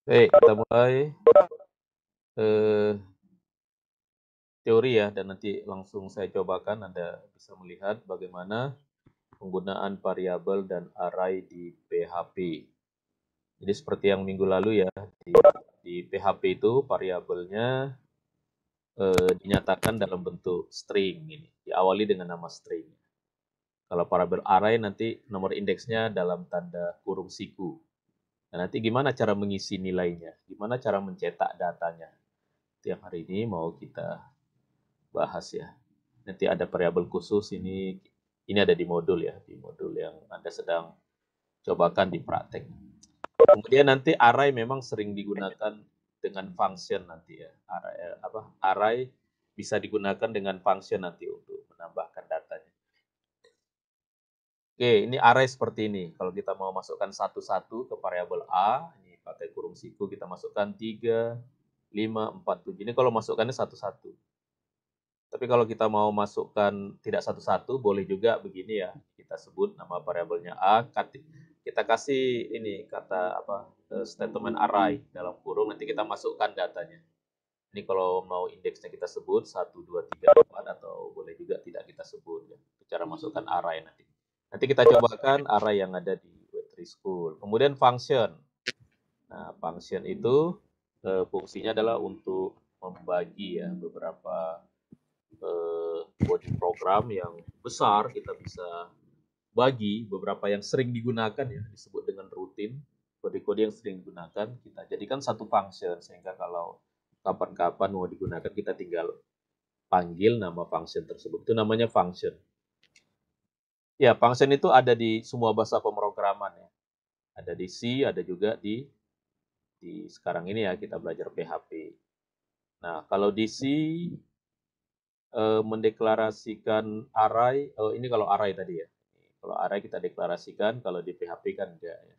Baik, kita mulai eh, teori ya, dan nanti langsung saya cobakan. Anda bisa melihat bagaimana penggunaan variabel dan array di PHP. Jadi seperti yang minggu lalu ya, di PHP itu variabelnya dinyatakan dalam bentuk string ini, diawali dengan nama string. Kalau variabel array nanti nomor indeksnya dalam tanda kurung siku. Nah, nanti gimana cara mengisi nilainya? Gimana cara mencetak datanya? Itu yang hari ini mau kita bahas ya. Nanti ada variabel khusus ini ada di modul ya, di modul yang Anda sedang cobakan di praktek. Kemudian nanti array memang sering digunakan dengan function nanti ya. Array bisa digunakan dengan function nanti untuk menambahkan datanya. Oke, ini array seperti ini. Kalau kita mau masukkan satu-satu ke variabel A, ini pakai kurung siku kita masukkan 3, 5, 4, 7. Ini kalau masukkannya satu-satu. Tapi kalau kita mau masukkan tidak satu-satu, boleh juga begini ya. Kita sebut nama variabelnya A, kita kasih ini kata statement array dalam kurung, nanti kita masukkan datanya. Ini kalau mau indeksnya kita sebut 1, 2, 3, 4, atau boleh juga tidak kita sebut ya. Cara masukkan array nanti. Nanti kita cobakan array yang ada di Web3 School. Kemudian function. Nah, function itu fungsinya adalah untuk membagi ya beberapa body program yang besar, kita bisa bagi beberapa yang sering digunakan ya, disebut dengan rutin, kode-kode yang sering digunakan, kita jadikan satu function, sehingga kalau kapan-kapan mau digunakan, kita tinggal panggil nama function tersebut. Itu namanya function. Ya, function itu ada di semua bahasa pemrograman ya. Ada di C, ada juga di sekarang ini ya, kita belajar PHP. Nah, kalau di C mendeklarasikan array, ini kalau array tadi ya. Kalau array kita deklarasikan, kalau di PHP kan enggak ya.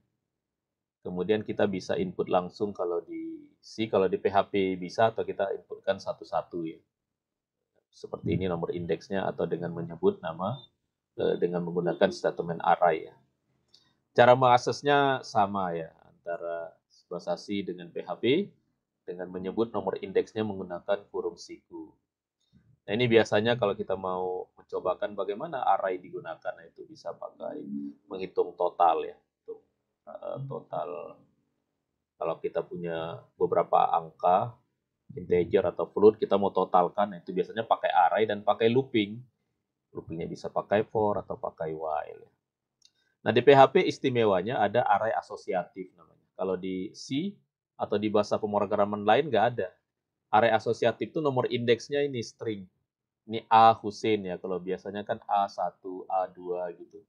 Kemudian kita bisa input langsung kalau di C, kalau di PHP bisa, atau kita inputkan satu-satu ya. Seperti ini nomor indeksnya, atau dengan menyebut nama dengan menggunakan statement array ya. Cara mengaksesnya sama ya, antara bahasa C dengan PHP, dengan menyebut nomor indeksnya menggunakan kurung siku. Nah, ini biasanya kalau kita mau mencobakan bagaimana array digunakan, nah itu bisa pakai menghitung total ya. Untuk total, kalau kita punya beberapa angka, integer atau float, kita mau totalkan, nah itu biasanya pakai array dan pakai looping. Loopingnya bisa pakai for atau pakai while. Nah, di PHP istimewanya ada array asosiatif namanya. Kalau di C atau di bahasa pemrograman lain nggak ada. Array asosiatif itu nomor indeksnya ini string. Ini A Husin ya, kalau biasanya kan A1, A2 gitu.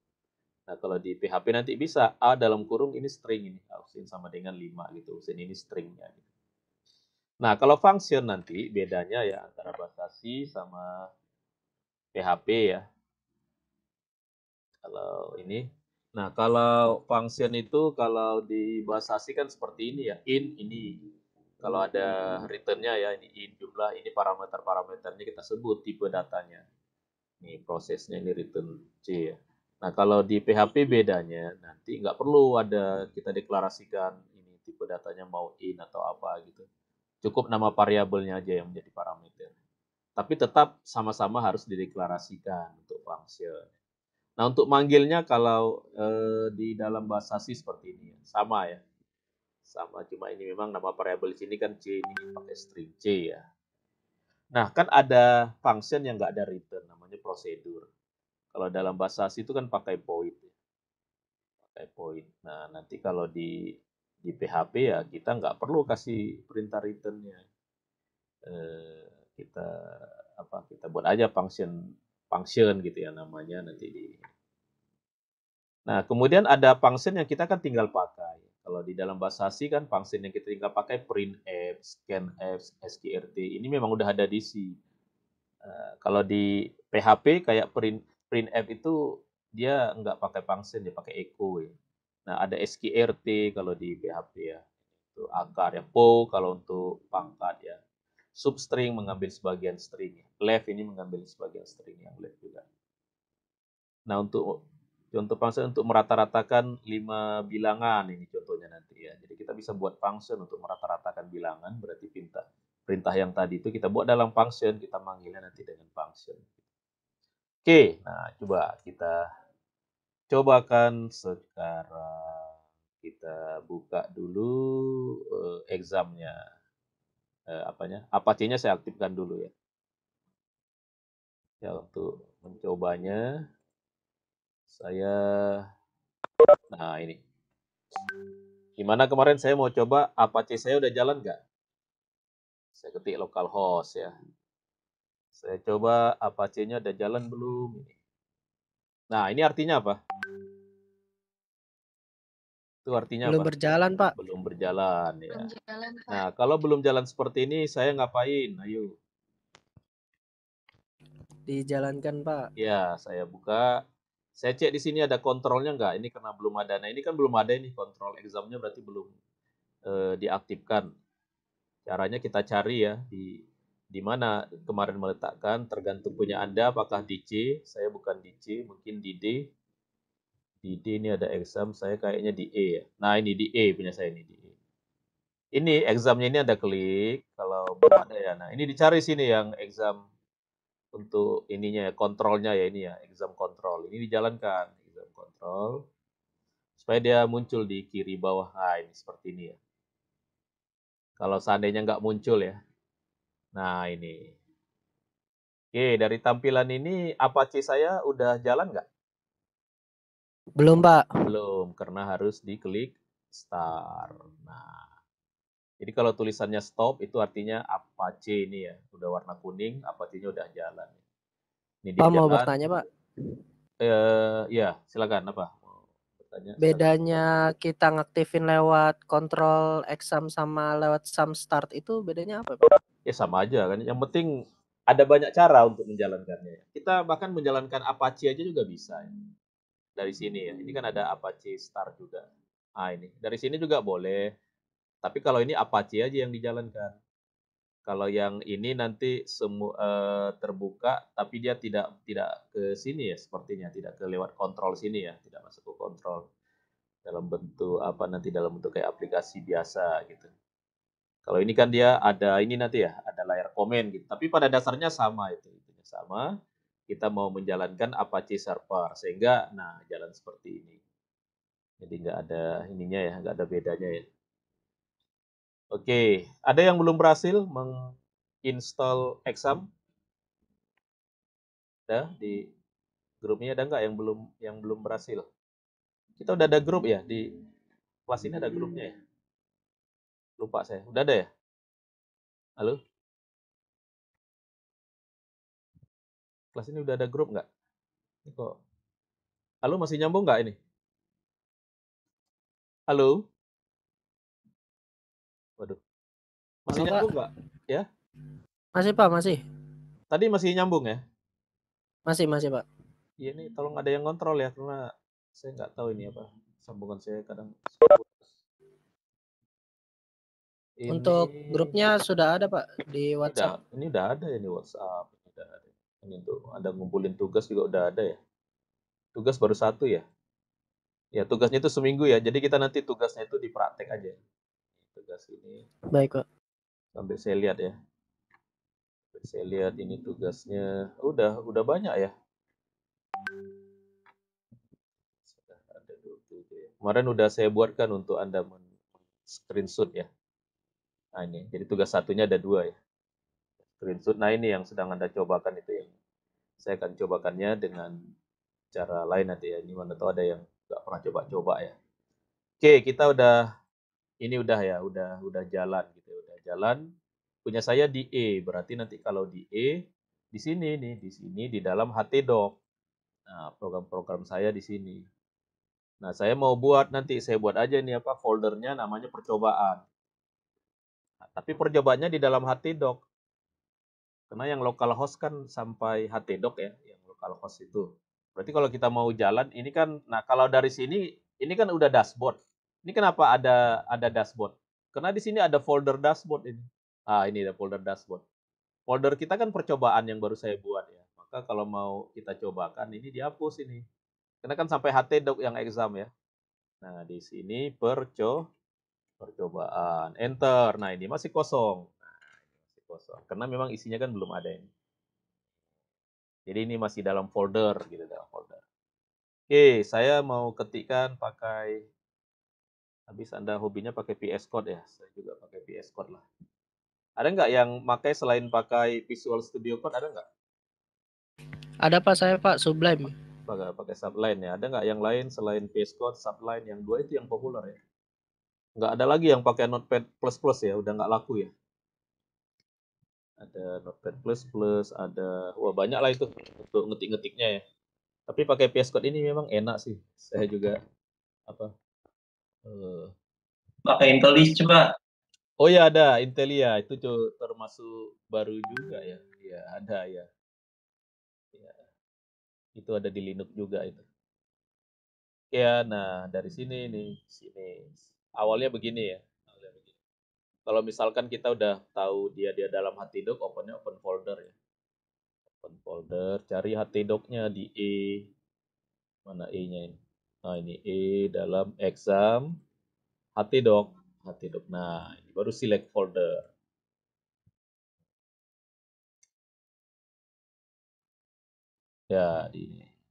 Nah, kalau di PHP nanti bisa A dalam kurung ini string ini, A Husin sama dengan 5 gitu. Husin ini stringnya gitu. Nah, kalau function nanti bedanya ya antara bahasa C sama PHP ya. Kalau ini. Nah, kalau function itu kalau di bahasa C kan seperti ini ya. Ini kalau ada return-nya ya, ini in jumlah, ini parameter-parameternya kita sebut tipe datanya. Ini prosesnya, ini return C ya. Nah, kalau di PHP bedanya, nanti nggak perlu ada kita deklarasikan ini tipe datanya mau in atau apa gitu. Cukup nama variabelnya aja yang menjadi parameter. Tapi tetap sama-sama harus dideklarasikan untuk function. Nah, untuk manggilnya kalau di dalam bahasa C seperti ini, sama ya. Sama, cuma ini memang nama variabel di sini kan C, ini pakai string C ya. Nah, kan ada function yang nggak ada return, namanya prosedur. Kalau dalam bahasa C itu kan pakai point. Pakai point. Nah, nanti kalau di PHP ya kita nggak perlu kasih perintah returnnya. Kita kita buat aja function function gitu ya namanya nanti di. Nah, kemudian ada function yang kita kan tinggal pakai. Kalau di dalam bahasa C kan function yang kita tinggal pakai printf, scanf, sqrt. Ini memang udah ada di C. Kalau di PHP kayak printf itu dia nggak pakai function, dia pakai echo ya. Nah, ada sqrt kalau di PHP ya. Itu akar ya. Po kalau untuk pangkat ya. Substring mengambil sebagian string ya. Left ini mengambil sebagian string yang left juga. Nah, untuk contoh function untuk merata-ratakan 5 bilangan ini contohnya nanti ya. Jadi kita bisa buat function untuk merata-ratakan bilangan, berarti perintah yang tadi itu kita buat dalam function, kita manggilnya nanti dengan function. Oke, nah coba kita cobakan sekarang. Kita buka dulu examnya. Apache-nya saya aktifkan dulu ya. Ya, untuk mencobanya, nah ini. Gimana kemarin saya mau coba Apache saya udah jalan nggak? Saya ketik localhost ya. Saya coba Apache-nya udah jalan belum? Nah, ini artinya apa? Itu artinya Belum apa? berjalan, Pak. Belum berjalan ya. Nah, kalau belum jalan seperti ini, saya ngapain? Ayo. Dijalankan, Pak. Ya, saya buka. Saya cek di sini ada kontrolnya nggak? Ini karena belum ada. Nah, ini kan belum ada ini kontrol examnya berarti belum diaktifkan. Caranya kita cari ya di mana kemarin meletakkan, tergantung punya Anda apakah di C, saya bukan di C, mungkin di D. Di D ini ada exam, saya kayaknya di E ya. Nah, ini di E punya saya ini di E. Ini examnya ini ada klik, kalau belum ada ya. Nah, ini dicari sini yang exam untuk ininya ya, kontrolnya ya ini ya, exam kontrol. Ini dijalankan, exam kontrol. Supaya dia muncul di kiri bawah. Nah, ini seperti ini ya. Kalau seandainya nggak muncul ya. Nah, ini. Oke, dari tampilan ini Apache saya udah jalan nggak? Belum, Pak. Belum, karena harus diklik start. Nah, jadi kalau tulisannya stop itu artinya Apache ini ya, udah warna kuning, Apache-nya udah jalan. Ini dia Pak mau jalan. bertanya, Pak. Ya, silakan apa? Mau bertanya, silakan. Bedanya kita ngaktifin lewat kontrol exam sama lewat sum start itu bedanya apa, Pak? Ya sama aja kan. Yang penting ada banyak cara untuk menjalankannya. Kita bahkan menjalankan Apache aja juga bisa ya. Dari sini ya. Ini kan ada Apache Start juga. Ah ini. Dari sini juga boleh. Tapi kalau ini Apache aja yang dijalankan. Kalau yang ini nanti semua terbuka, tapi dia tidak ke sini ya sepertinya, tidak ke lewat kontrol sini ya, tidak masuk ke kontrol dalam bentuk apa nanti dalam bentuk kayak aplikasi biasa gitu. Kalau ini kan dia ada ini nanti ya, ada layar komen gitu. Tapi pada dasarnya sama itu, itunya sama. Kita mau menjalankan Apache server sehingga nah jalan seperti ini. Jadi nggak ada ininya ya, nggak ada bedanya ya. Oke, ada yang belum berhasil menginstall exam? Ada di grupnya ada nggak yang belum berhasil? Kita udah ada grup ya di kelas ini ada grupnya ya? Lupa saya. Udah ada ya? Halo? Kelas ini udah ada grup nggak? Ini kok? Halo masih nyambung nggak ini? Halo? Waduh. Masih Halo, Pak. nyambung nggak? Ya? Masih, Pak, masih. Tadi masih nyambung ya? Masih, Pak. Iya nih, tolong ada yang kontrol ya, karena saya nggak tahu ini apa. Sambungan saya kadang ini Untuk grupnya sudah ada, Pak, di WhatsApp. ini udah ada ya di WhatsApp, ini udah ada. Ini tuh ada ngumpulin tugas juga udah ada ya. Tugas baru satu ya. Ya tugasnya itu seminggu ya. Jadi kita nanti tugasnya itu dipraktek aja. Tugas ini Baik, Pak. sampai saya lihat ya. Sampai saya lihat ini tugasnya udah banyak ya. Sudah ada 27 ya. Kemarin udah saya buatkan untuk Anda screenshot ya. Nah ini, jadi tugas satunya ada dua ya. Screenshot. Nah ini yang sedang Anda cobakan itu yang saya akan cobakannya dengan cara lain nanti ya. Ini mana tahu ada yang nggak pernah coba-coba ya. Oke, kita ini udah ya, udah jalan gitu, udah jalan. Punya saya di E, berarti nanti kalau di E di sini nih, di sini di dalam htdoc. Nah, program-program saya di sini. Nah, saya mau buat nanti saya buat aja nih apa foldernya namanya percobaan. Nah, tapi percobaannya di dalam htdoc. Karena yang localhost kan sampai htdoc ya, yang localhost itu. Berarti kalau kita mau jalan, ini kan, nah kalau dari sini, ini kan udah dashboard. Ini kenapa ada dashboard? Karena di sini ada folder dashboard ini. Ah, ini ada folder dashboard. Folder kita kan percobaan yang baru saya buat ya. Maka kalau mau kita cobakan, ini dihapus ini. Karena kan sampai htdoc yang exam ya. Nah, di sini percobaan, enter. Nah, ini masih kosong. Masih kosong. Karena memang isinya kan belum ada ini. Jadi ini masih dalam folder gitu, dalam folder. Oke, saya mau ketikkan pakai, habis Anda hobinya pakai VS Code ya, saya juga pakai VS Code lah. Ada nggak yang pakai selain pakai Visual Studio Code, ada nggak? Ada Pak, saya Pak, Sublime. Pakai Sublime ya, ada nggak yang lain selain VS Code, Sublime, yang dua itu yang populer ya? Nggak ada lagi yang pakai Notepad++ ya, udah nggak laku ya? Ada Notepad++, ada, wah banyak lah itu untuk ngetik-ngetiknya ya. Tapi pakai VS Code ini memang enak sih. Saya juga apa? Pakai Intellis coba. Oh ya ada Intelia, itu termasuk baru juga ya. Ya ada ya. Ya, itu ada di Linux juga itu. Ya, nah dari sini nih, sini. Awalnya begini ya. Awalnya begini. Kalau misalkan kita udah tahu dia dalam Htdoc, opennya open folder ya. Open folder, cari Htdoc-nya di E. Mana E-nya ini? Nah, ini E dalam exam Htdoc. Htdoc. Nah, ini baru select folder. Ya,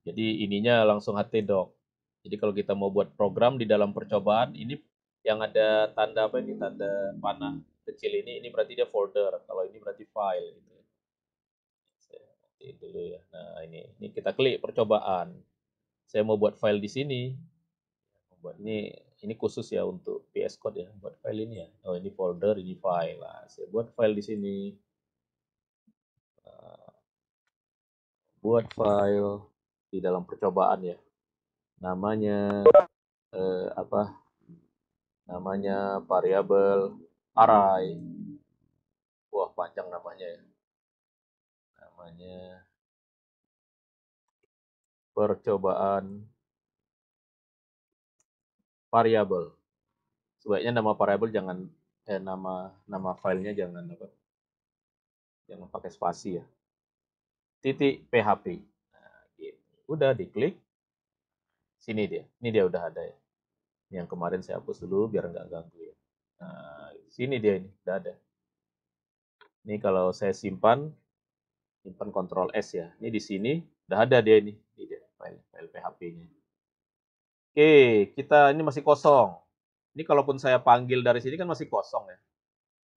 jadi ininya langsung Htdoc. Jadi kalau kita mau buat program di dalam percobaan, ini yang ada tanda apa ini, tanda panah kecil ini berarti dia folder. Kalau ini berarti file. Gitu. Saya matiin dulu ya. Nah ini kita klik percobaan. Saya mau buat file di sini. Buat ini khusus ya untuk VS Code ya. Buat file ini ya. Oh ini folder, ini file. Nah, saya buat file di sini. Buat file di dalam percobaan ya. Namanya apa? Namanya variabel array. Wah, panjang namanya ya. Namanya percobaan variabel. Sebaiknya nama variabel jangan nama filenya jangan jangan pakai spasi ya. Titik PHP. Nah, gitu. Udah diklik. Sini dia. Ini dia udah ada ya. Yang kemarin saya hapus dulu biar nggak ganggu ya. Nah, sini dia ini udah ada. Ini kalau saya simpan Ctrl S ya. Ini di sini udah ada dia ini. Ini dia file PHP-nya. Oke, kita ini masih kosong. Ini kalaupun saya panggil dari sini kan masih kosong ya.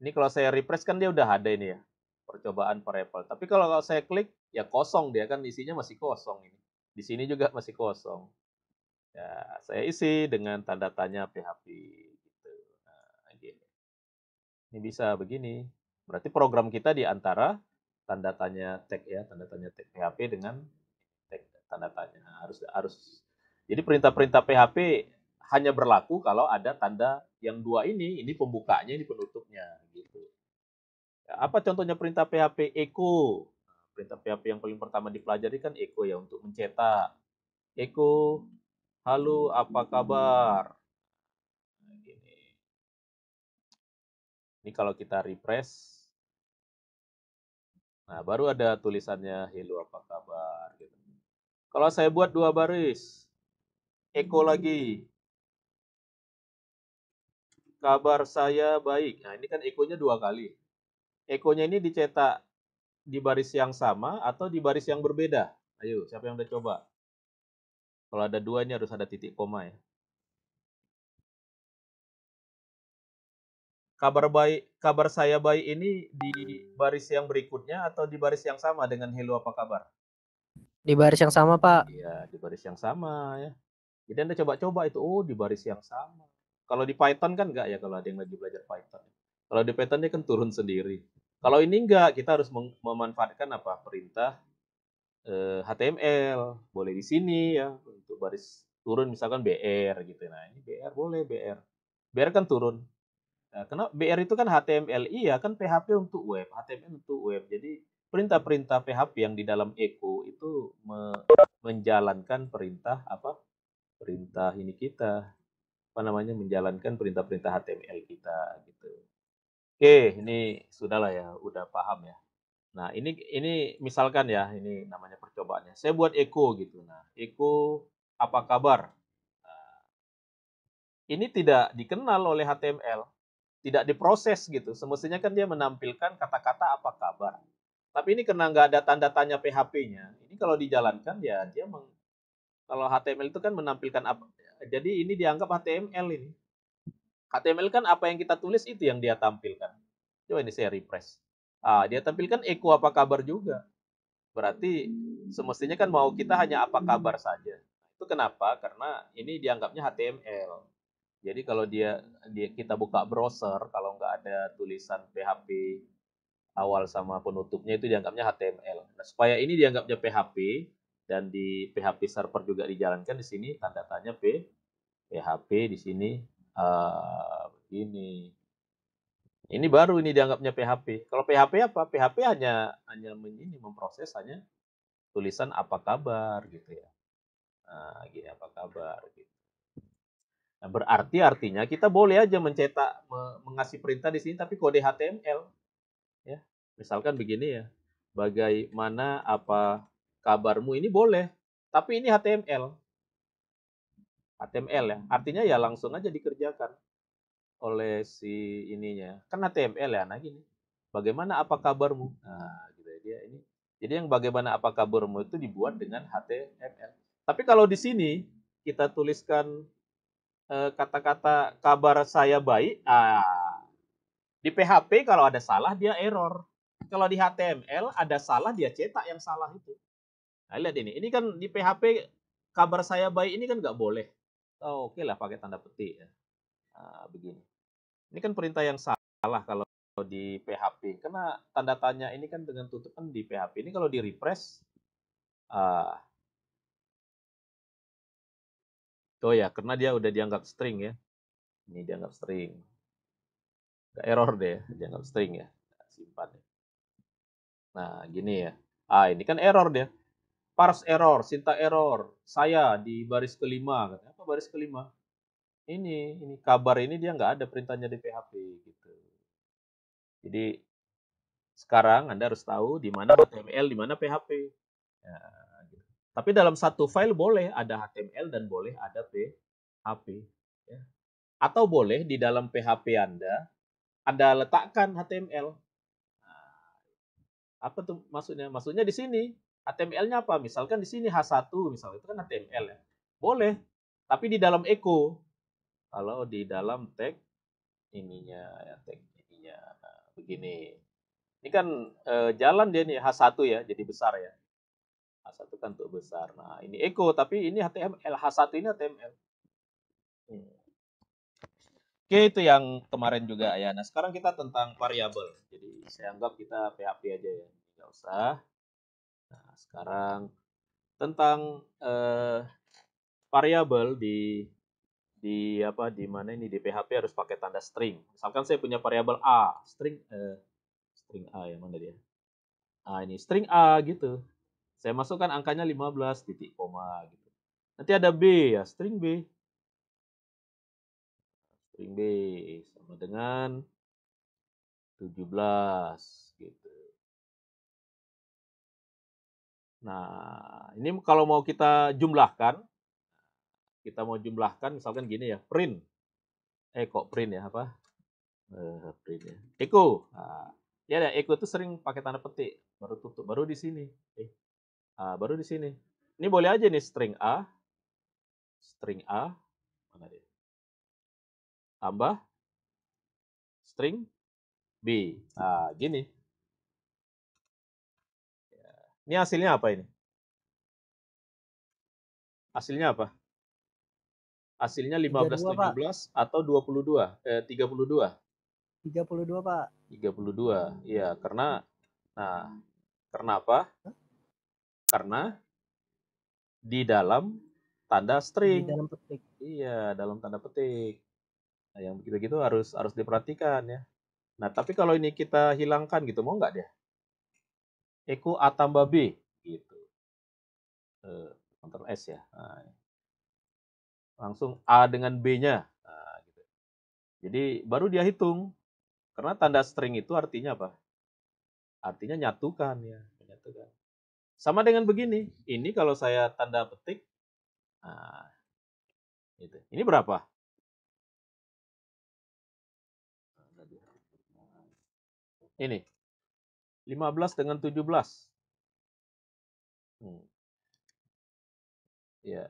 Ini kalau saya refresh kan dia udah ada ini ya. Percobaan variabel. Tapi kalau saya klik ya kosong dia kan isinya masih kosong ini. Di sini juga masih kosong. Ya, saya isi dengan tanda tanya PHP gitu. Nah, gini. Ini bisa begini. Berarti program kita di antara tanda tanya tag ya, tanda tanya tag PHP dengan tag tanda tanya. Harus jadi perintah-perintah PHP hanya berlaku kalau ada tanda yang dua ini pembukanya, ini penutupnya gitu. Ya, apa contohnya perintah PHP echo? Perintah PHP yang paling pertama dipelajari kan echo ya untuk mencetak. Echo, halo apa kabar? Nah, gini. Ini kalau kita refresh, nah baru ada tulisannya hello apa kabar gitu. Kalau saya buat dua baris, echo lagi, kabar saya baik. Nah ini kan echo-nya dua kali. Echo-nya ini dicetak di baris yang sama atau di baris yang berbeda? Ayo, siapa yang udah coba? Kalau ada dua ini harus ada titik koma ya. Kabar saya baik ini di baris yang berikutnya atau di baris yang sama dengan hello apa kabar? Di baris yang sama, Pak. Iya, di baris yang sama ya. Jadi Anda coba-coba itu, oh di baris yang sama. Kalau di Python kan enggak ya, kalau ada yang lagi belajar Python. Kalau di Python dia kan turun sendiri. Kalau ini enggak, kita harus memanfaatkan apa? Perintah HTML. Boleh di sini ya, untuk baris turun misalkan BR gitu. Nah, ini BR boleh BR. BR kan turun. Nah, karena BR itu kan HTML, iya kan PHP untuk web, HTML untuk web. Jadi perintah-perintah PHP yang di dalam echo itu menjalankan perintah apa? Perintah ini kita, apa namanya? Menjalankan perintah-perintah HTML kita gitu. Oke, ini sudahlah ya, udah paham ya. Nah, ini misalkan ya, ini namanya percobaannya. Saya buat echo gitu. Nah, echo apa kabar? Nah, ini tidak dikenal oleh HTML, tidak diproses gitu. Semestinya kan dia menampilkan kata-kata apa kabar. Tapi ini karena nggak ada tanda tanya PHP-nya, ini kalau dijalankan ya dia kalau HTML itu kan menampilkan apa. Jadi ini dianggap HTML ini. HTML kan apa yang kita tulis itu yang dia tampilkan. Coba ini saya refresh. Dia tampilkan echo apa kabar juga. Berarti semestinya kan mau kita hanya apa kabar saja. Itu kenapa? Karena ini dianggapnya HTML. Jadi kalau kita buka browser, kalau nggak ada tulisan PHP awal sama penutupnya itu dianggapnya HTML. Nah, supaya ini dianggapnya PHP dan di PHP server juga dijalankan di sini tanda tanya PHP di sini begini. Ini baru ini dianggapnya PHP. Kalau PHP apa? PHP hanya memproses hanya tulisan apa kabar gitu ya. Nah, gini apa kabar gitu. Nah, berarti artinya kita boleh aja mengasih perintah di sini tapi kode HTML ya. Misalkan begini ya. Bagaimana apa kabarmu ini boleh, tapi ini HTML. HTML ya. Artinya ya langsung aja dikerjakan oleh si ininya. Kan HTML ya. Nah gini. Bagaimana apa kabarmu? Nah, gitu ya dia ini. Jadi yang bagaimana apa kabarmu itu dibuat dengan HTML. Tapi kalau di sini kita tuliskan kata-kata kabar saya baik, di PHP kalau ada salah dia error. Kalau di HTML ada salah dia cetak yang salah itu. Nah, lihat ini kan di PHP kabar saya baik ini kan nggak boleh. Oh, oke lah pakai tanda petik ya. Nah, begini. Ini kan perintah yang salah kalau di PHP. Karena tanda tanya ini kan dengan tutupan di PHP. Ini kalau di refresh, oh ya, karena dia udah dianggap string ya. Ini dianggap string. Nggak error deh, dianggap string ya. Simpan ya. Nah, gini ya. Ini kan error dia. Parse error, syntax error. Saya di baris kelima. Apa baris kelima? Ini kabar ini dia nggak ada perintahnya di PHP gitu. Jadi sekarang Anda harus tahu di mana HTML, di mana PHP. Ya, gitu. Tapi dalam satu file boleh ada HTML dan boleh ada PHP. Ya. Atau boleh di dalam PHP Anda letakkan HTML. Nah, apa tuh maksudnya? Maksudnya di sini HTML-nya apa? Misalkan di sini H1 misalnya itu kan HTML ya. Boleh. Tapi di dalam echo. Kalau di dalam tag ininya ya tag ininya. Nah, begini. Ini kan jalan dia nih H1 ya, jadi besar ya. H1 kan untuk besar. Nah, ini echo tapi ini HTML. H1 ini HTML. Oke, itu yang kemarin juga ya. Nah, sekarang kita tentang variabel. Jadi, saya anggap kita PHP aja ya. Enggak usah. Nah, sekarang tentang variabel di mana ini di PHP harus pakai tanda string. Misalkan saya punya variabel A, string A ya mana dia? Ini string A gitu. Saya masukkan angkanya 15 titik koma gitu. Nanti ada B ya, string B. String B sama dengan 17 gitu. Nah, ini kalau mau kita jumlahkan, misalkan gini ya, print. Kok print ya apa? Print ya. Echo. Nah, ya ada echo itu sering pakai tanda petik, baru tutup, baru di sini. Baru di sini. Ini boleh aja nih string A, mana dia? Tambah string B. Gini. Ini hasilnya apa ini? Hasilnya apa? Hasilnya 15, 32, Pak. 17 atau 22? 32. 32, Pak. 32. Iya, karena apa? Karena di dalam tanda Di string. dalam petik. Iya, dalam tanda petik. Nah, yang begitu-gitu harus diperhatikan ya. Nah, tapi kalau ini kita hilangkan gitu, mau nggak dia? Echo A tambah B gitu. Ctrl S ya. Nah, langsung A dengan B-nya. Nah, gitu. Jadi baru dia hitung. Karena tanda string itu artinya apa? Artinya nyatukan ya, menyatukan. Sama dengan begini. Ini kalau saya tanda petik, nah, gitu. Ini berapa? Ini 15 dengan 17. Ya.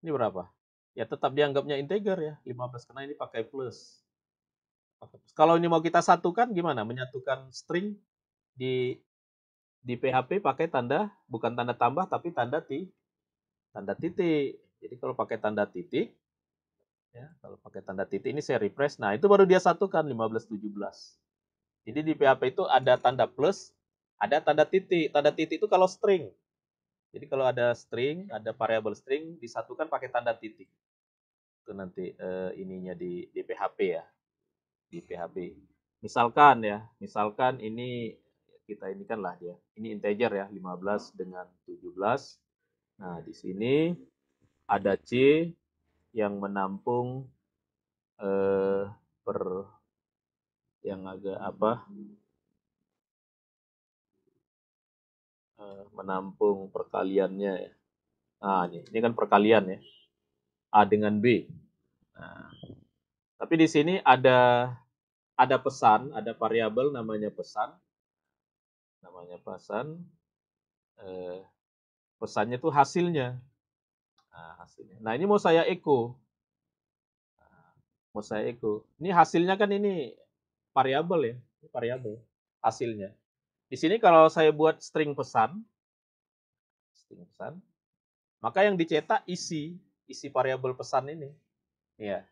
Ini berapa? Ya tetap dianggapnya integer ya, 15 karena ini pakai plus. Kalau ini mau kita satukan gimana? Menyatukan string di PHP pakai tanda bukan tanda tambah tapi tanda titik. Jadi kalau pakai tanda titik ya, kalau pakai tanda titik ini saya refresh. Nah, itu baru dia satukan 15 17. Jadi di PHP itu ada tanda plus, ada tanda titik. Tanda titik itu kalau string. Jadi kalau ada string, ada variabel string disatukan pakai tanda titik. Itu nanti ininya di PHP ya, di PHP. Misalkan ini kita ini kan lah ya. Ini integer ya, 15 dengan 17. Nah, di sini ada C yang menampung per yang agak apa? Menampung perkaliannya ya. Nah, ini kan perkalian ya. A dengan B. Nah, tapi di sini ada pesan, ada variabel namanya pesan. Namanya pesan. Pesannya itu hasilnya. Nah, hasilnya. Nah, ini mau saya echo. Mau saya echo. Ini hasilnya kan ini variabel ya. Ini variabel hasilnya. Di sini kalau saya buat string pesan, maka yang dicetak isi variabel pesan ini. Ya,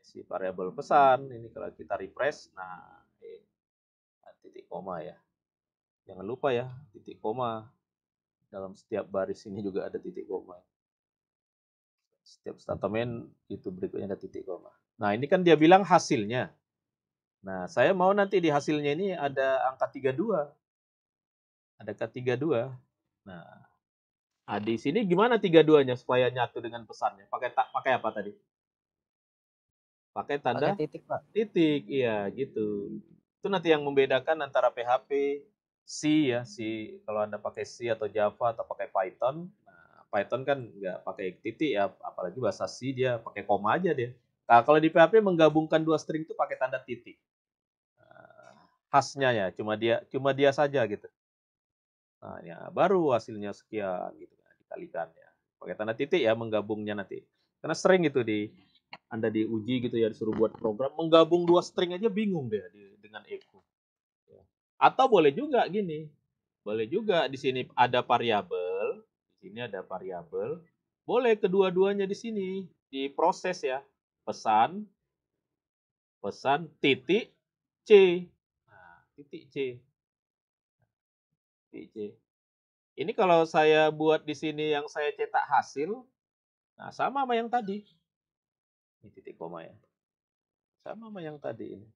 isi variabel pesan ini kalau kita refresh, nah titik koma ya. Jangan lupa ya, titik koma. Dalam setiap baris ini juga ada titik koma. Setiap statement itu berikutnya ada titik koma. Nah, ini kan dia bilang hasilnya. Nah, saya mau nanti di hasilnya ini ada angka 32. Ada angka 32. Nah, di sini gimana 32-nya supaya nyatu dengan pesannya? Pakai apa tadi? Pakai tanda Pakai titik, Pak. titik. Iya, gitu. Itu nanti yang membedakan antara PHP, C ya, C kalau Anda pakai C atau Java atau pakai Python. Nah, Python kan nggak pakai titik ya, apalagi bahasa C dia pakai koma aja dia. Nah, kalau di PHP menggabungkan dua string itu pakai tanda titik. Khasnya ya, cuma dia saja gitu. Nah, ya baru hasilnya sekian gitu kan, dikalikan ya. Pakai tanda titik ya menggabungnya nanti. Karena sering itu Anda diuji gitu ya disuruh buat program menggabung dua string aja bingung deh dengan echo. Ya. Atau boleh juga gini. Boleh juga di sini ada variabel, di sini ada variabel. Boleh kedua-duanya di sini diproses ya. Pesan titik C. Nah, titik C. Titik C. Ini kalau saya buat di sini yang saya cetak hasil, nah sama sama yang tadi. Ini titik koma ya. Sama sama yang tadi ini.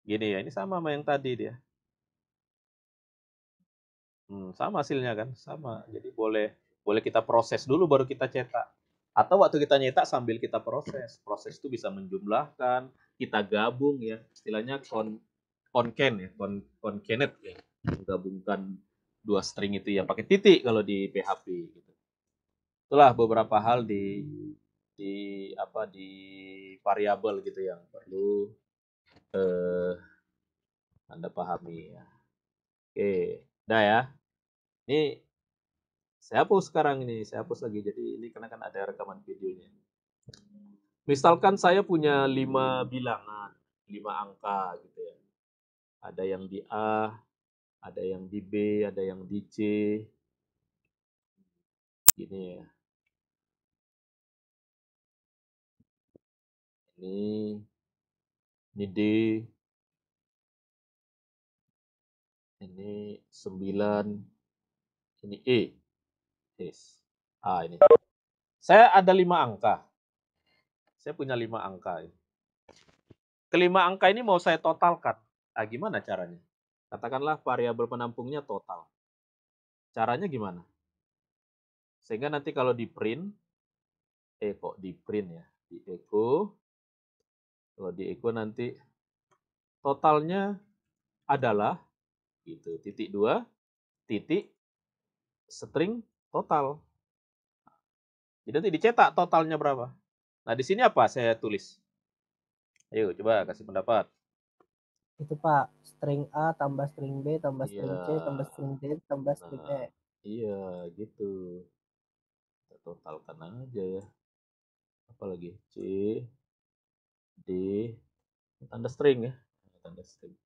Gini ya, ini sama sama yang tadi dia. Sama hasilnya kan, sama. Jadi boleh kita proses dulu baru kita cetak. Atau waktu kita nyetak sambil kita proses. Proses itu bisa menjumlahkan, kita gabung ya. Istilahnya concaten ya, concatenate ya. Menggabungkan dua string itu ya pakai titik kalau di PHP gitu. Itulah beberapa hal di variabel gitu yang perlu Anda pahami ya. Oke, dah ya. Ini saya hapus sekarang ini, saya hapus lagi. Jadi ini karena kan ada rekaman videonya. Misalkan saya punya 5 bilangan, 5 angka gitu ya. Ada yang di A, ada yang di B, ada yang di C. Gini ya. Ini D, ini 9, ini E. Yes. Ini. Saya ada 5 angka. Saya punya 5 angka. Kelima angka ini mau saya totalkan. Gimana caranya? Katakanlah variabel penampungnya total. Caranya gimana? Sehingga nanti kalau di print, kok di print ya? Di echo, kalau di echo nanti totalnya adalah gitu, titik 2, titik, string, total. Jadi nanti dicetak totalnya berapa. Nah, di sini apa saya tulis? Ayo, coba kasih pendapat. Itu Pak, string A tambah string B tambah Iya. string C tambah string D tambah string E. Nah, iya gitu. Kita totalkan aja ya. Apalagi C, D, tanda string ya. Tanda string.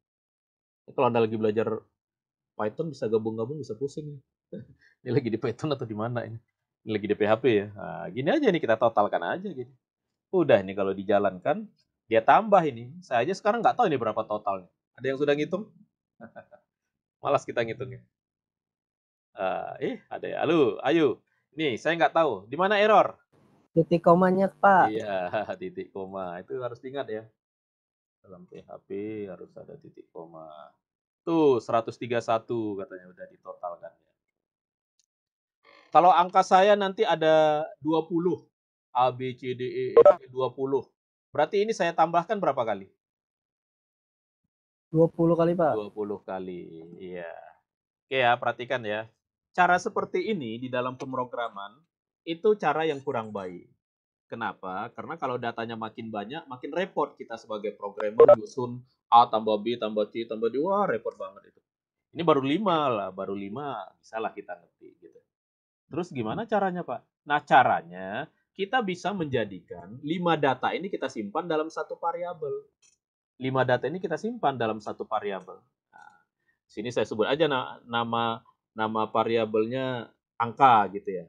Kalau Anda lagi belajar Python bisa gabung-gabung bisa pusing. Ini lagi di Python atau di mana ini? Ini lagi di PHP ya. Nah, gini aja nih kita totalkan aja gini. Udah ini kalau dijalankan dia tambah ini. Saya aja sekarang nggak tahu ini berapa totalnya. Ada yang sudah ngitung? Malas kita ngitungnya. Ada ya. Halo, ayo. Nih, saya nggak tahu. Di mana error? Titik komanya Pak. Iya, titik koma. Itu harus diingat ya. Dalam PHP harus ada titik koma. Tuh, 131 katanya udah ditotalkan. Kalau angka saya nanti ada 20. A, B, C, D, E, F, G, 20. Berarti ini saya tambahkan berapa kali? 20 kali Pak. 20 kali. Iya. Oke ya, perhatikan ya. Cara seperti ini di dalam pemrograman itu cara yang kurang baik. Kenapa? Karena kalau datanya makin banyak, makin repot kita sebagai programmer nyusun A tambah B tambah C tambah D. Wah, repot banget itu. Ini baru 5 lah, baru 5 bisa lah kita ngerti gitu. Terus gimana caranya, Pak? Nah, caranya kita bisa menjadikan 5 data ini kita simpan dalam satu variabel. 5 data ini kita simpan dalam satu variabel. Nah, sini saya sebut aja nama variabelnya angka gitu ya.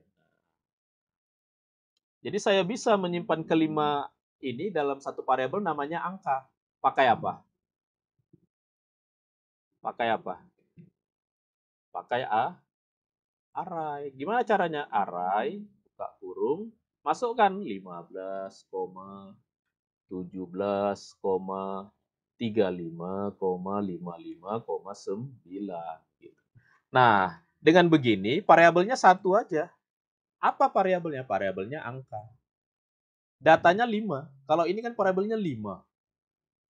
Jadi saya bisa menyimpan kelima ini dalam satu variabel namanya angka. Pakai apa? Pakai apa? Pakai array. Gimana caranya? Array, buka kurung, masukkan 15, 17, 35, 55, 9. Gitu. Nah, dengan begini variabelnya satu aja. Apa variabelnya? Variabelnya angka. Datanya 5. Kalau ini kan variabelnya 5.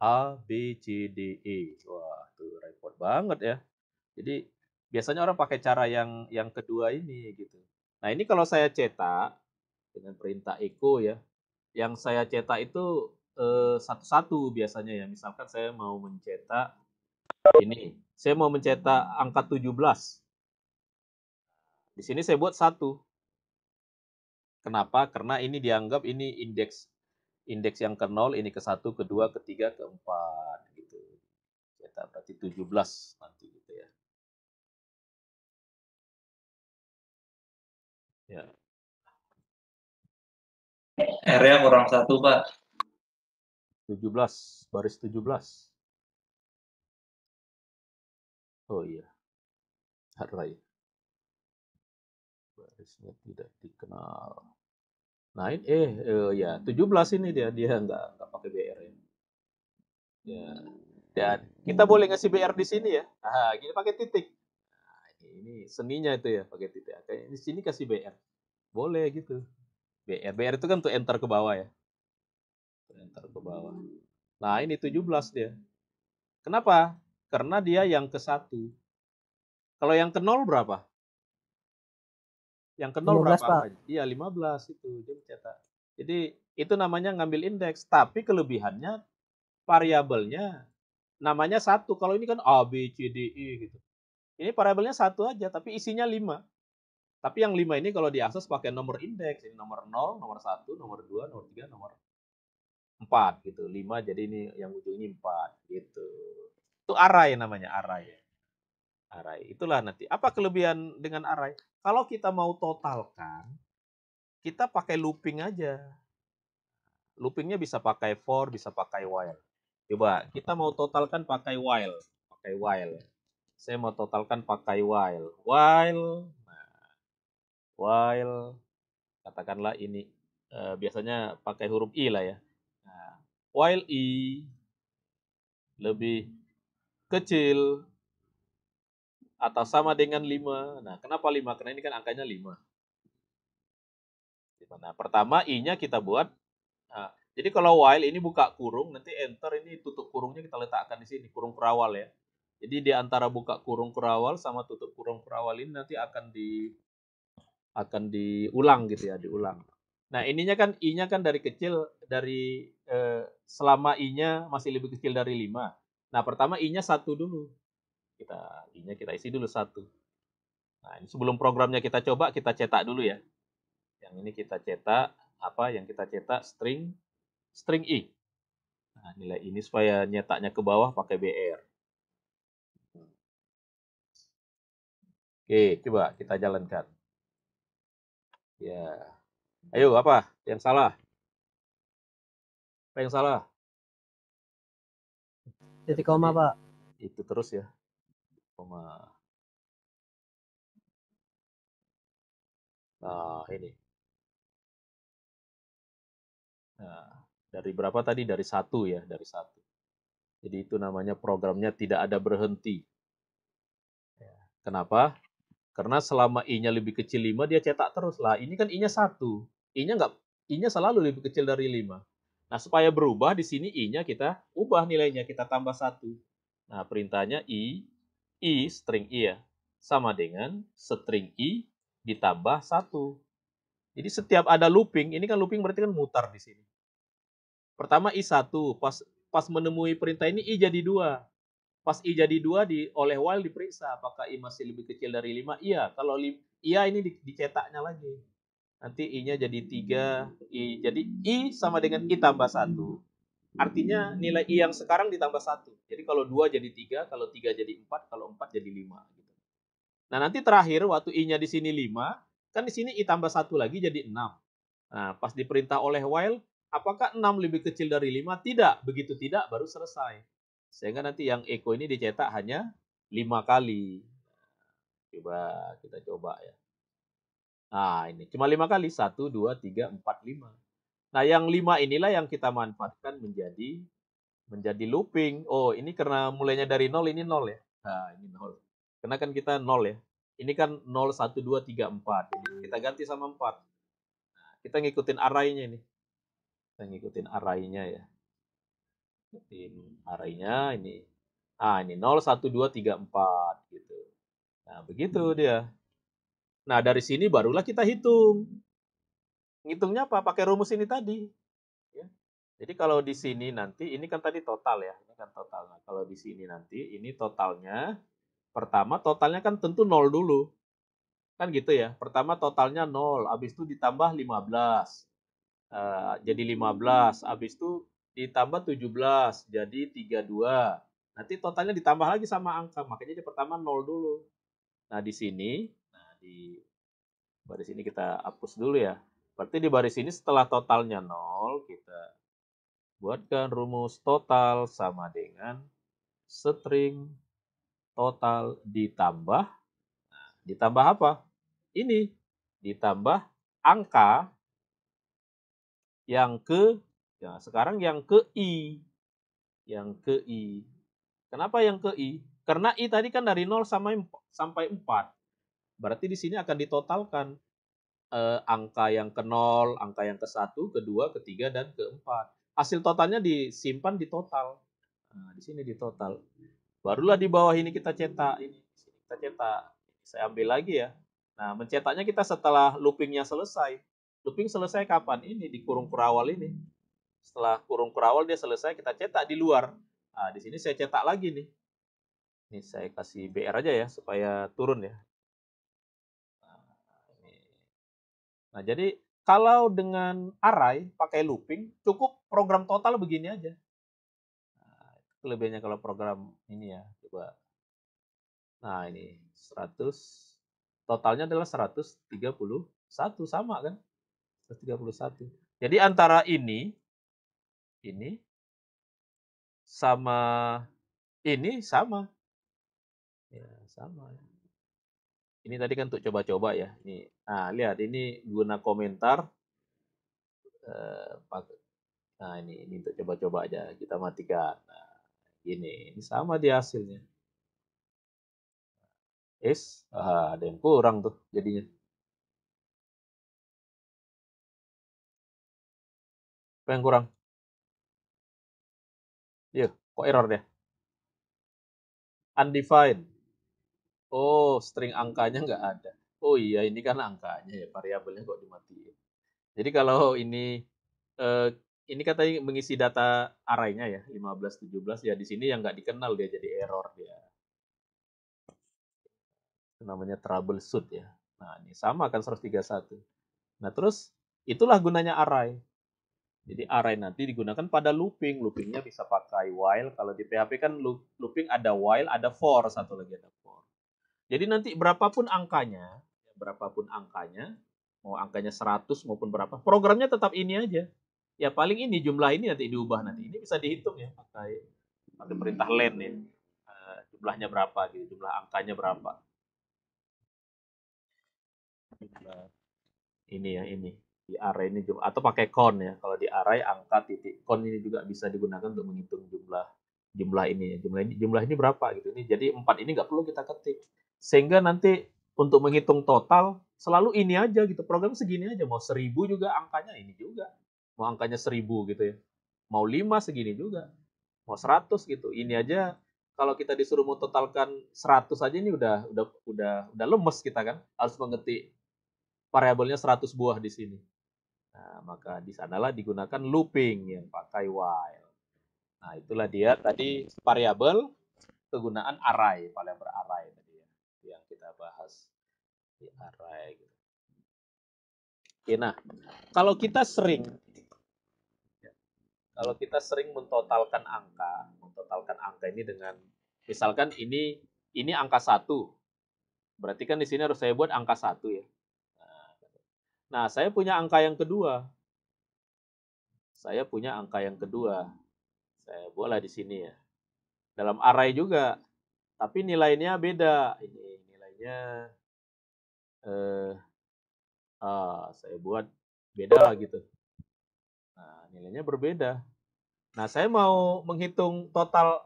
A, B, C, D, E. Wah, tuh repot banget ya. Jadi biasanya orang pakai cara yang kedua ini gitu. Nah, ini kalau saya cetak dengan perintah echo ya, yang saya cetak itu satu-satu biasanya ya. Misalkan saya mau mencetak ini, saya mau mencetak angka 17. Di sini saya buat satu. Kenapa? Karena ini dianggap ini indeks yang ke 0, ini ke 1, kedua, ketiga, keempat gitu. Cetak berarti 17 nanti gitu ya. Ya, R-nya kurang satu, Pak. 17, baris 17. Oh iya, array. Barisnya tidak dikenal. Nah, ini ya 17 ini dia nggak pakai BR ya. Ya. Dan kita boleh ngasih BR di sini ya. Ah, gini pakai titik. Nah, ini seninya itu ya pakai titik. Kayak di sini kasih BR. Boleh gitu. BR itu kan untuk enter ke bawah ya. Enter ke bawah. Nah, ini 17 dia. Kenapa? Karena dia yang ke 1. Kalau yang ke 0 berapa? Yang ke 0 15 berapa Pak. angkanya? Iya, 15 itu dia mencetak. Jadi itu namanya ngambil indeks, tapi kelebihannya variabelnya namanya satu. Kalau ini kan A, B, C, D, E gitu. Ini variabelnya satu aja, tapi isinya 5. Tapi yang 5 ini kalau diakses pakai nomor indeks, ini nomor 0, nomor 1, nomor 2, nomor 3, nomor 4 gitu. 5 jadi ini yang ujungnya 4 gitu. Itu array namanya, array. Array. Itulah nanti. Apa kelebihan dengan array? Kalau kita mau totalkan, kita pakai looping aja. Loopingnya bisa pakai for, bisa pakai while. Coba, kita mau totalkan pakai while. Pakai while. Saya mau totalkan pakai while. While, katakanlah ini. Biasanya pakai huruf I lah ya. Nah, while I lebih kecil atau sama dengan 5. Nah, kenapa 5? Karena ini kan angkanya 5. Nah, pertama I-nya kita buat. Nah, jadi kalau while ini buka kurung, nanti enter ini tutup kurungnya kita letakkan di sini, kurung perawal ya. Jadi di antara buka kurung perawal sama tutup kurung perawal ini nanti akan diulang gitu ya, diulang. Nah, ininya kan I-nya kan dari kecil, dari selama I-nya masih lebih kecil dari 5. Nah, pertama I-nya 1 dulu. I-nya kita isi dulu 1. Nah, ini sebelum programnya kita coba, kita cetak dulu ya. Yang ini kita cetak, yang kita cetak string I. Nah, nilai ini supaya nyetaknya ke bawah pakai BR. Oke, coba kita jalankan. Ya. Ayo, apa yang salah? Apa yang salah? Titik koma, Pak. Itu terus ya. Koma. Nah, ini. Nah, dari berapa tadi? Dari 1 ya, dari 1. Jadi itu namanya programnya tidak ada berhenti. Ya. Kenapa? Karena selama I-nya lebih kecil 5, dia cetak terus lah. Ini kan I-nya 1. I-nya selalu lebih kecil dari 5. Nah, supaya berubah di sini I-nya kita ubah nilainya, kita tambah 1. Nah, perintahnya I string I ya, sama dengan string I ditambah 1. Jadi setiap ada looping, ini kan looping berarti kan mutar di sini. Pertama I1, pas menemui perintah ini I jadi 2. Pas I jadi 2 oleh while diperiksa apakah I masih lebih kecil dari 5. Iya, kalau iya ini dicetaknya lagi. Nanti I-nya jadi 3, jadi I sama dengan I tambah 1. Artinya nilai I yang sekarang ditambah 1. Jadi kalau 2 jadi 3, kalau 3 jadi 4, kalau 4 jadi 5 gitu. Nah, nanti terakhir waktu I-nya di sini 5, kan di sini I tambah 1 lagi jadi 6. Nah, pas diperintah oleh while, apakah 6 lebih kecil dari 5? Tidak. Begitu tidak, baru selesai. Sehingga nanti yang echo ini dicetak hanya 5 kali. Coba kita coba ya. Nah, ini cuma 5 kali. 1, 2, 3, 4, 5. Nah, yang 5 inilah yang kita manfaatkan menjadi looping. Oh, ini karena mulainya dari 0, ini 0 ya. Nah, ini 0. Karena kan kita 0 ya. Ini kan 0, 1, 2, 3, 4. Jadi kita ganti sama 4. Nah, kita ngikutin array-nya ini. Kita ngikutin array-nya ya. Ngikutin array-nya ini. Ah, ini 0, 1, 2, 3, 4 gitu. Nah, begitu dia. Nah, dari sini barulah kita hitung. Ngitungnya apa? Pakai rumus ini tadi. Ya. Jadi kalau di sini nanti, ini kan tadi total ya. Ini kan total. Nah, kalau di sini nanti, ini totalnya. Pertama totalnya kan tentu 0 dulu. Kan gitu ya. Pertama totalnya 0. Habis itu ditambah 15. Jadi 15. Habis itu ditambah 17. Jadi 32. Nanti totalnya ditambah lagi sama angka. Makanya di pertama 0 dulu. Nah, di sini. Nah, di baris ini kita hapus dulu ya. Berarti di baris ini setelah totalnya 0, kita buatkan rumus total sama dengan string total ditambah apa? Ini ditambah angka yang sekarang yang ke I. Kenapa yang ke I? Karena I tadi kan dari 0 sampai 4. Berarti di sini akan ditotalkan angka yang ke 0, angka yang ke 1, ke 2, ke 3, dan ke 4. Hasil totalnya disimpan di total. Nah, di sini di total. Barulah di bawah ini kita cetak. Ini kita cetak. Saya ambil lagi ya. Nah, mencetaknya kita setelah loopingnya selesai. Looping selesai kapan? Ini di kurung kurawal ini. Setelah kurung kurawal dia selesai, kita cetak di luar. Nah, di sini saya cetak lagi nih. Ini saya kasih BR aja ya supaya turun ya. Nah, jadi kalau dengan array pakai looping, cukup program total begini aja. Nah, itu kelebihannya kalau program ini ya. Coba. Nah, ini 100. Totalnya adalah 131. Sama kan? 131. Jadi antara ini sama ini sama. Ya, sama. Ini tadi kan untuk coba-coba ya. Ini, nah lihat ini guna komentar. Nah ini untuk coba-coba aja. Kita matikan. Nah, ini sama dia hasilnya. Ada yang kurang tuh jadinya. Apa yang kurang? Iya, kok error deh? Undefined. Oh, string angkanya nggak ada. Oh iya, ini kan angkanya ya, variabelnya kok dimatiin. Jadi kalau ini ini katanya mengisi data arraynya ya 15 17 ya, di sini yang nggak dikenal dia jadi error dia. Itu namanya troubleshoot ya. Nah, ini sama kan 131. Nah, terus itulah gunanya array. Jadi array nanti digunakan pada looping. Loopingnya bisa pakai while. Kalau di PHP kan looping ada while, ada for, satu lagi ada for. Jadi nanti berapapun angkanya, mau angkanya 100 maupun berapa, programnya tetap ini aja. Ya paling ini jumlah ini nanti diubah nanti. Ini bisa dihitung ya pakai perintah len ya. Jumlahnya berapa gitu, jumlah angkanya berapa. Ini ya ini di array ini atau pakai count ya. Kalau di array angka titik count ini juga bisa digunakan untuk menghitung jumlah ini ya. Jumlah ini berapa gitu. Ini jadi 4 ini nggak perlu kita ketik. Sehingga nanti untuk menghitung total selalu ini aja gitu. Program segini aja. Mau 1000 juga angkanya ini juga. Mau angkanya 1000 gitu ya. Mau 5 segini juga. Mau 100 gitu. Ini aja kalau kita disuruh totalkan 100 aja ini udah lemes kita kan. Harus mengetik variabelnya 100 buah di sini. Nah, maka di sanalah digunakan looping yang pakai while. Nah, itulah dia tadi variabel kegunaan array, variabel array tadi ya, yang kita bahas di array. Oke, nah, kalau kita sering mentotalkan angka ini dengan misalkan ini angka 1. Berarti kan di sini harus saya buat angka 1 ya. Nah, saya punya angka yang kedua. Saya buatlah di sini ya. Dalam array juga. Tapi nilainya beda. Ini nilainya saya buat beda gitu. Nah, nilainya berbeda. Nah, saya mau menghitung total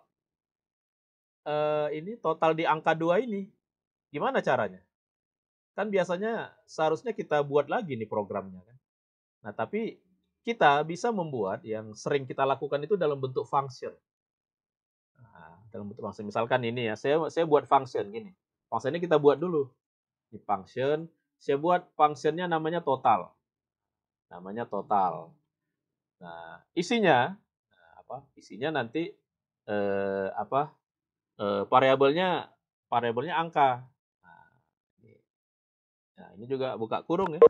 total di angka 2 ini. Gimana caranya? Kan biasanya seharusnya kita buat lagi nih programnya kan. Nah, tapi kita bisa membuat yang sering kita lakukan itu dalam bentuk function. Nah, dalam bentuk function. Misalkan ini ya, saya buat function gini. Functionnya kita buat dulu. Di function, saya buat functionnya namanya total. Nah, isinya Isinya nanti variabelnya angka. Nah, ini juga buka kurung ya.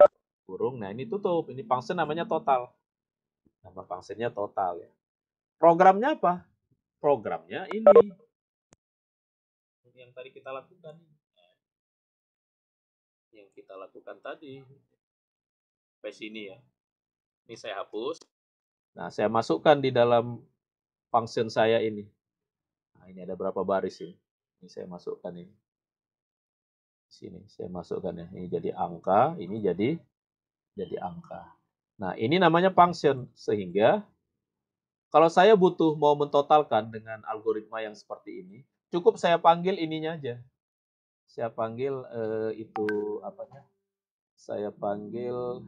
Kurung. Nah, ini tutup. Ini function namanya total. Nama functionnya total ya. Programnya apa? Programnya ini. Yang tadi kita lakukan. Yang kita lakukan tadi. Sampai sini ya. Ini saya hapus. Nah, saya masukkan di dalam function saya ini. Nah, ini ada berapa baris ini. Ini saya masukkan ini. Sini saya masukkan ya. Ini jadi angka, ini jadi angka. Nah, ini namanya function. Sehingga kalau saya butuh mau mentotalkan dengan algoritma yang seperti ini, cukup saya panggil ininya aja. Saya panggil saya panggil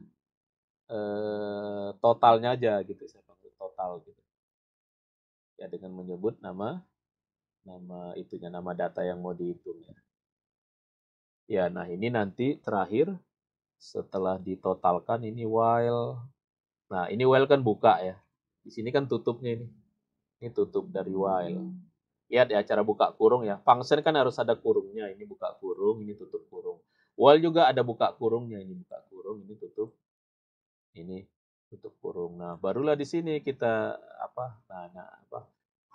totalnya aja gitu. Saya panggil total gitu. Ya, dengan menyebut nama data yang mau dihitung ya. Ya, nah ini nanti terakhir setelah ditotalkan ini while. Nah, ini while kan buka ya. Di sini kan tutupnya ini. Ini tutup dari while. Lihat ya cara buka kurung ya. Function kan harus ada kurungnya. Ini buka kurung, ini tutup kurung. While juga ada buka kurungnya. Ini buka kurung, ini tutup. Ini tutup kurung. Nah, barulah di sini kita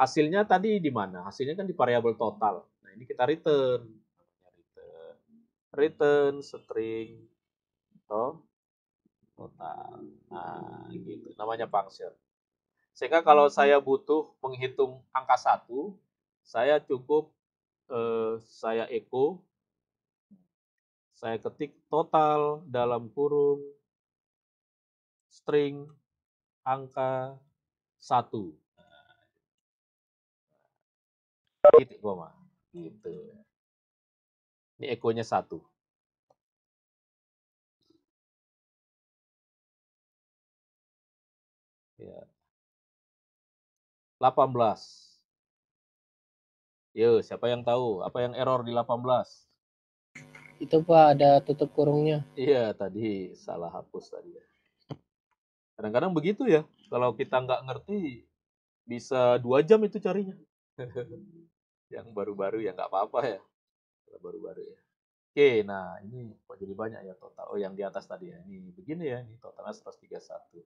hasilnya tadi di mana? Hasilnya kan di variabel total. Nah, ini kita return. Return string total. Nah, gitu. Namanya function. Sehingga kalau saya butuh menghitung angka 1, saya cukup saya echo, saya ketik total dalam kurung string angka 1. Titik koma. Gitu. Ini echo-nya 1. Ya. 18. Yo, siapa yang tahu? Apa yang error di 18? Itu Pak ada tutup kurungnya. Iya, tadi salah hapus tadi ya. Kadang-kadang begitu ya. Kalau kita nggak ngerti, bisa 2 jam itu carinya. Yang baru-baru ya nggak apa-apa ya. Kalau baru-baru ya. Oke, nah ini kok jadi banyak ya total. Oh, yang di atas tadi ya. Ini begini ya, ini totalnya 131.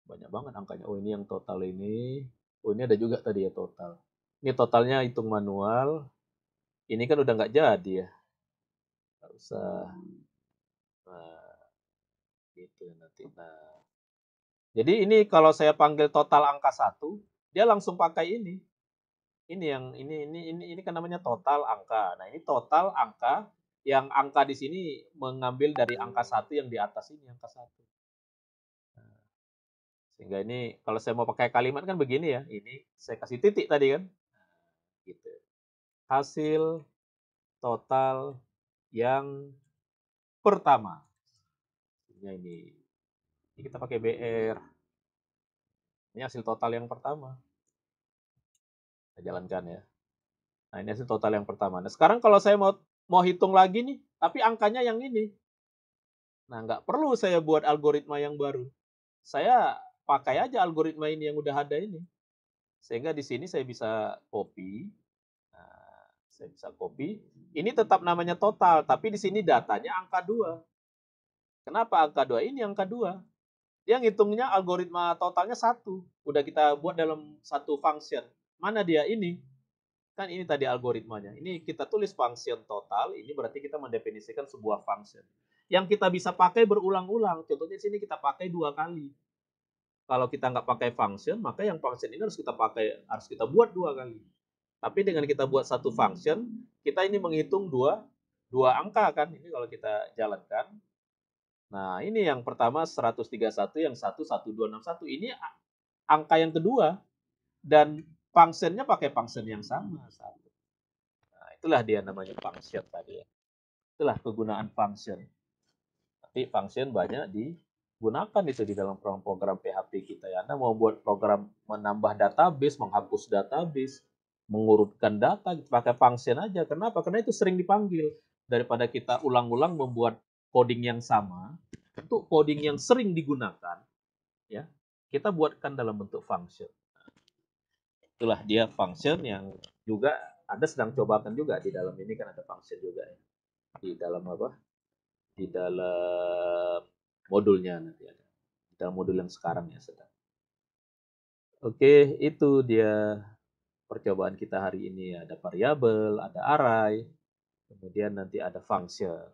Banyak banget angkanya. Oh, ini yang total ini. Oh, ini ada juga tadi ya total. Ini totalnya hitung manual. Ini kan udah nggak jadi ya. Nggak usah. Nah, gitu ya nanti. Nah, jadi ini kalau saya panggil total angka 1, dia langsung pakai ini. Ini yang ini kan namanya total angka. Nah, ini total angka yang angka di sini mengambil dari angka 1 yang di atas ini angka 1. Nah, sehingga ini kalau saya mau pakai kalimat kan begini ya. Ini saya kasih titik tadi kan. Nah, gitu. Hasil total yang pertama. Ini kita pakai BR. Ini hasil total yang pertama. Kita jalankan ya. Nah, ini hasil total yang pertama. Nah, sekarang kalau saya mau hitung lagi nih, tapi angkanya yang ini. Nah, nggak perlu saya buat algoritma yang baru. Saya pakai aja algoritma ini yang udah ada ini. Sehingga di sini saya bisa copy. Nah, saya bisa copy. Ini tetap namanya total, tapi di sini datanya angka 2. Kenapa angka 2? Ini angka 2. Dia ngitungnya algoritma totalnya 1. Udah kita buat dalam satu function. Mana dia ini? Kan ini tadi algoritmanya. Ini kita tulis function total, ini berarti kita mendefinisikan sebuah function. Yang kita bisa pakai berulang-ulang. Contohnya di sini kita pakai 2 kali. Kalau kita nggak pakai function, maka yang function ini harus kita buat 2 kali. Tapi dengan kita buat satu function, kita ini menghitung dua angka kan. Ini kalau kita jalankan. Nah, ini yang pertama 131, yang 11261. Ini angka yang kedua. Dan functionnya pakai function yang sama. Nah, itulah dia namanya function tadi ya. Itulah kegunaan function. Tapi function banyak digunakan itu di dalam program PHP kita ya. Anda mau buat program menambah database, menghapus database, mengurutkan data, pakai function aja. Kenapa? Karena itu sering dipanggil. Daripada kita ulang-ulang membuat coding yang sama, untuk coding yang sering digunakan, ya kita buatkan dalam bentuk function. Itulah dia function yang juga Anda sedang cobakan juga di dalam ini kan ada function juga ya. Di dalam apa? Di dalam modulnya nanti ada. Di dalam modul yang sekarang ya sedang. Oke, itu dia percobaan kita hari ini. Ada variabel, ada array, kemudian nanti ada function.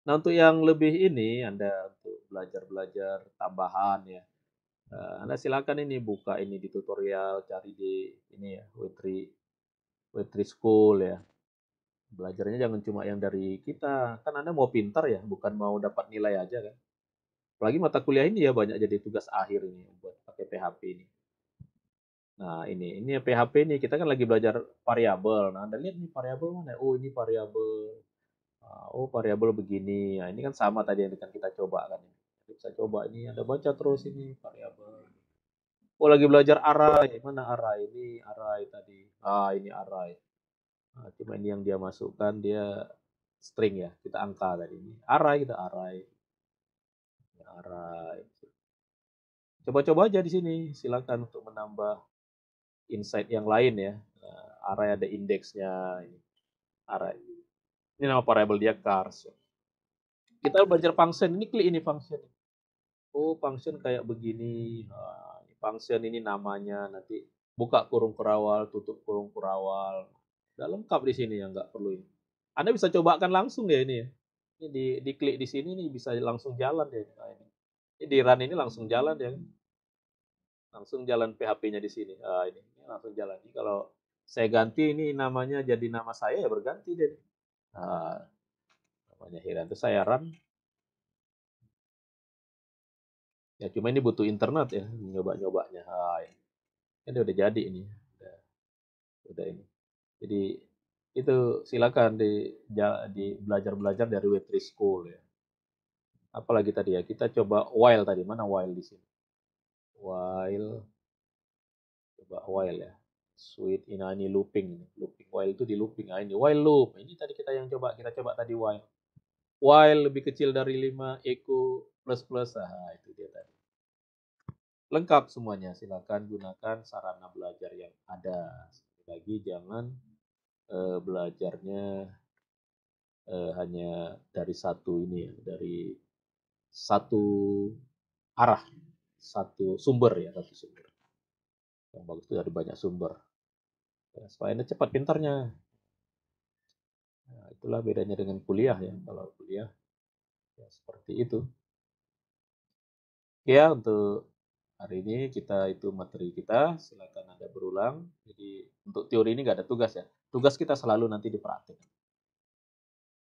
Nah, untuk yang lebih ini Anda untuk belajar-belajar tambahan ya. Anda silakan ini buka ini di tutorial, cari di ini ya, W3 School ya. Belajarnya jangan cuma yang dari kita. Kan Anda mau pintar ya, bukan mau dapat nilai aja kan. Apalagi mata kuliah ini ya banyak jadi tugas akhir ini buat pakai PHP ini. Nah, ini PHP ini kita kan lagi belajar variabel. Nah, Anda lihat nih variabel mana? Oh, ini variabel. Oh, variabel begini. Nah, ini kan sama tadi yang kita coba kan. Bisa coba ini Anda baca terus ini variabel. Oh, lagi belajar array. Mana array? Ini array tadi. Ini array. Nah, cuma ini yang dia masukkan dia string ya. Kita angka tadi ini. Array kita array. Array. Coba-coba aja di sini. Silakan untuk menambah insight yang lain ya. Array ada indeksnya. Array. Ini nama variable dia cars. Kita belajar function. Ini klik ini function. Oh, function kayak begini. Nah, function ini namanya nanti buka kurung kurawal, tutup kurung kurawal. Udah lengkap di sini ya, nggak perlu ini. Anda bisa cobakan langsung ya ini ya. Ini diklik di sini nih bisa langsung jalan ya. Nah, ini di run ini langsung jalan ya. Langsung jalan PHP-nya di sini. Ini langsung jalan. Ini kalau saya ganti ini namanya jadi nama saya ya berganti deh. Namanya Hiran itu saya run. Ya cuma ini butuh internet ya nyoba-nyobanya. Ini udah jadi ini. Udah ini. Jadi itu silakan di belajar-belajar dari W3 School ya. Apalagi tadi ya, kita coba while tadi. Mana while di sini? While coba while ya. Sweet ini looping. Looping while itu di looping. Ini while loop. Ini tadi kita coba tadi while. While lebih kecil dari 5 echo plus plus. Itu dia tadi. lengkap semuanya. Silakan gunakan sarana belajar yang ada. Sekali lagi jangan belajarnya hanya dari satu ini ya, dari satu arah, satu sumber ya, satu sumber. Yang bagus itu dari banyak sumber. Ya, supaya Anda cepat pintarnya. Nah, itulah bedanya dengan kuliah ya. Kalau kuliah ya seperti itu. Ya, untuk hari ini itu materi kita. Silakan Anda berulang. Jadi untuk teori ini nggak ada tugas ya. Tugas kita selalu nanti di praktik.